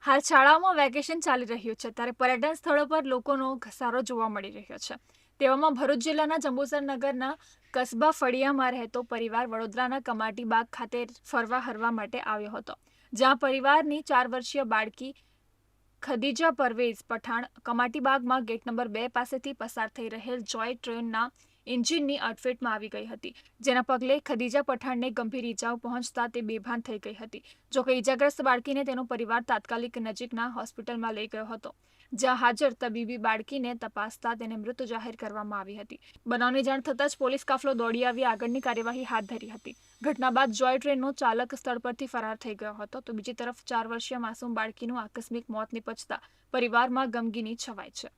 હાલ શાળાઓમાં વેકેશન ચાલી રહ્યું છે ત્યારે પર્યટન સ્થળો પર લોકોનો ઘસારો જોવા મળી રહ્યો છે. તેવામાં ભરૂચ જિલ્લાના જંબુસર નગરના કસ્બા ફળિયામાં રહેતો પરિવાર વડોદરાના કમાટી બાગ ખાતે ફરવા હરવા માટે આવ્યો હતો, જ્યાં પરિવારની 4 વર્ષીય બાળકી ખદીજા પરવેઝ પઠાણ કમાટી બાગમાં ગેટ નંબર 2 પાસેથી પસાર થઈ રહેલ જોય ટ્રેનના એન્જિનની અડફેટમાં આવી ગઈ હતી, જેના પગલે ખદીજા પઠાણને ગંભીર ઈજાઓ પહોંચતા તે બેભાન થઈ ગઈ હતી. જોકે ઈજાગ્રસ્ત બાળકીને તેનો પરિવાર તાત્કાલિક નજીકના હોસ્પિટલમાં લઈ ગયો હતો, જ્યાં હાજર તબીબી બાળકીને તપાસતા તેને મૃત જાહેર કરવામાં આવી હતી. બનાવની જાણ થતાં જ પોલીસ કાફલો દોડી આવી આગળની કાર્યવાહી હાથ ધરી હતી. ઘટના બાદ જોય ટ્રેનનો ચાલક સ્થળ પરથી ફરાર થઈ ગયો હતો, તો બીજી તરફ 4 વર્ષીય માસૂમ બાળકીનું આકસ્મિક મોત નિપજતા પરિવારમાં ગમગીની છવાઈ છે.